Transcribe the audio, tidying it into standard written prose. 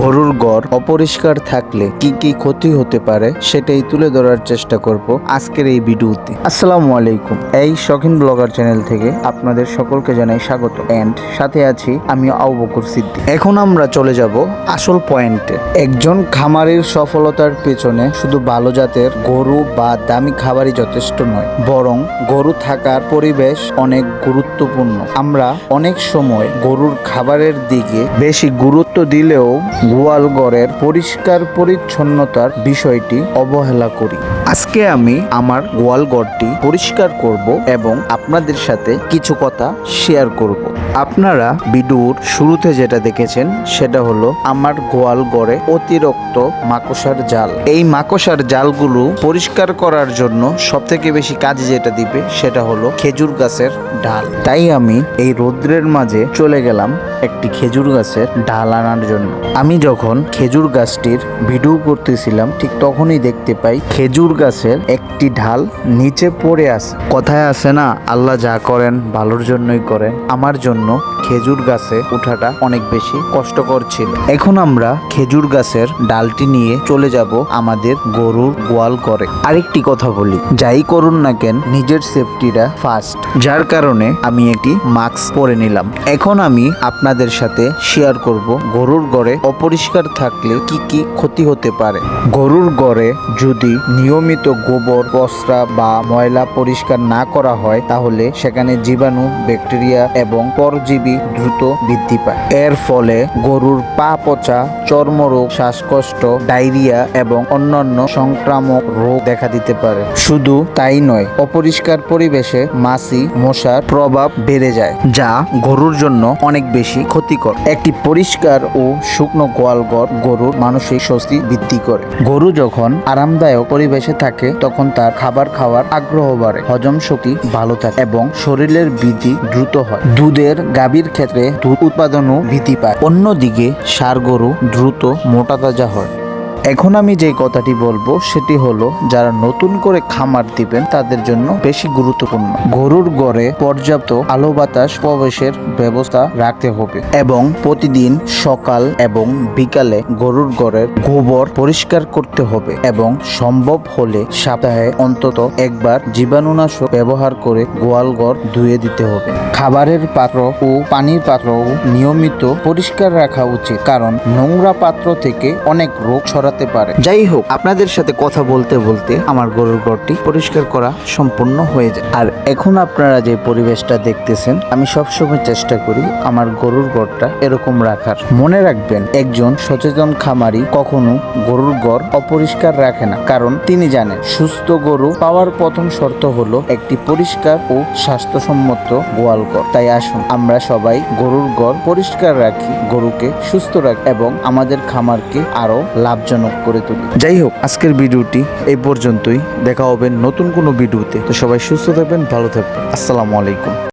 গরুর ঘর অপরিষ্কার থাকলে কি কি ক্ষতি হতে পারে সেটাই তুলে ধরার চেষ্টা করব আজকের এই ভিডিওতে। আসসালামু আলাইকুম। এই শৌখিন ব্লগার চ্যানেল থেকে আপনাদের সকলকে জানাই স্বাগত এন্ড সাথে আছি আমি আবু বকর সিদ্দিক। এখন আমরা চলে যাব আসল পয়েন্টে। একজন খামারের সফলতার পেছনে শুধু ভালো জাতের গরু বা দামি খাবারই যথেষ্ট নয়, বরং গরু থাকার পরিবেশ অনেক গুরুত্বপূর্ণ। আমরা অনেক সময় গরুর খাবারের দিকে বেশি গুরুত্ব দিলেও গোয়াল ঘরের পরিষ্কার পরিচ্ছন্নতার বিষয়টি অবহেলা করি। আজকে আমি আমার গোয়াল ঘরটি পরিষ্কার করব এবং আপনাদের সাথে কিছু কথা শেয়ার করব। আপনারা ভিডিওর শুরুতে যেটা দেখেছেন সেটা হলো আমার গোয়াল ঘরে অতিরিক্ত মাকড়সার জাল। এই মাকড়সার জালগুলো পরিষ্কার করার জন্য সবথেকে বেশি কাজে যেটা দিবে সেটা হলো খেজুর গাছের ডাল। তাই আমি এই রৌদ্রের মাঝে চলে গেলাম একটি খেজুর গাছের ডাল আনার জন্য। আমি যখন খেজুর গাছটির ভিডিও করতেছিলাম ঠিক তখনই দেখতে পাই খেজুর গাছের একটি ঢাল নিচে পড়ে আছে। কথায় আছে না, আল্লাহ যা করেন ভালোর জন্যই করেন। আমার জন্য খেজুর গাছে ওঠাটা অনেক বেশি কষ্টকর ছিল। এখন আমরা খেজুর গাছের ডালটি নিয়ে চলে যাব আমাদের গরুর গোয়াল ঘরে। আরেকটি কথা বলি, যাই করুন না কেন নিজের সেফটিটা ফার্স্ট, যার কারণে আমি একটি মাস্ক পরে নিলাম। এখন আমি আপনাদের সাথে শেয়ার করব গরুর ঘরে অপরিষ্কার থাকলে কি কি ক্ষতি হতে পারে। গরুর ঘরে যদি নিয়মিত গোবর, প্রস্রাব বা ময়লা পরিষ্কার না করা হয় তাহলে সেখানে জীবাণু, ব্যাকটেরিয়া এবং পরজীবী দ্রুত বৃদ্ধি পায়। এর ফলে গরুর পা পচা, চর্মরোগ, শ্বাসকষ্ট, ডায়রিয়া এবং অন্যান্য সংক্রামক রোগ দেখা দিতে পারে। শুধু তাই নয়, অপরিষ্কার পরিবেশে মাছি, মশার প্রভাব বেড়ে যায়, যা গরুর জন্য অনেক বেশি ক্ষতিকর। একটি পরিষ্কার ও শুকনো গোয়ালঘর গরুর মানসিক স্বস্তি বৃদ্ধি করে। গরু যখন আরামদায়ক পরিবেশে থাকে তখন তার খাবার খাওয়ার আগ্রহ বাড়ে, হজম শক্তি ভালো থাকে এবং শরীরের বৃদ্ধি দ্রুত হয়। দুধের গাভীর ক্ষেত্রে দুধ উৎপাদনও বৃদ্ধি পায়। অন্যদিকে ষাঁড় গরু দ্রুত মোটা তাজা হয়। এখন আমি যে কথাটি বলবো সেটি হলো যারা নতুন করে খামার দিবেন তাদের জন্য বেশি গুরুত্বপূর্ণ। গরুর ঘরে পর্যাপ্ত আলো বাতাস প্রবেশের ব্যবস্থা রাখতে হবে এবং প্রতিদিন সকাল এবং বিকালে গরুর ঘরের গোবর পরিষ্কার করতে হবে এবং সম্ভব হলে সপ্তাহে অন্তত একবার জীবাণুনাশক ব্যবহার করে গোয়াল ঘর ধুয়ে দিতে হবে। খাবারের পাত্র ও পানির পাত্রও নিয়মিত পরিষ্কার রাখা উচিত, কারণ নোংরা পাত্র থেকে অনেক রোগ ছড়াতে পারে। যাই হোক, আপনাদের সাথে কথা বলতে বলতে আমার গরুর ঘরটি পরিষ্কার করা সম্পূর্ণ হয়ে যায়। আর এখন আপনারা যে পরিবেশটা দেখতেছেন, আমি সবসময় চেষ্টা করি আমার গরুর ঘরটা এরকম রাখার। মনে রাখবেন, একজন সচেতন খামারি কখনো গরুর ঘর অপরিষ্কার রাখে না, কারণ তিনি জানেন সুস্থ গরু পাওয়ার প্রথম শর্ত হলো একটি পরিষ্কার ও স্বাস্থ্যসম্মত গোয়াল ঘর। তাই আসুন আমরা সবাই গরুর ঘর পরিষ্কার রাখি, গরুকে সুস্থ রাখি এবং আমাদের খামারকে আরো লাভজনক করে তুলি। যাই হোক, আজকের ভিডিওটি এই পর্যন্তই। দেখা হবে নতুন কোনো ভিডিওতে। তো সবাই সুস্থ থাকবেন, ভালো থাকবেন। আসসালামু আলাইকুম।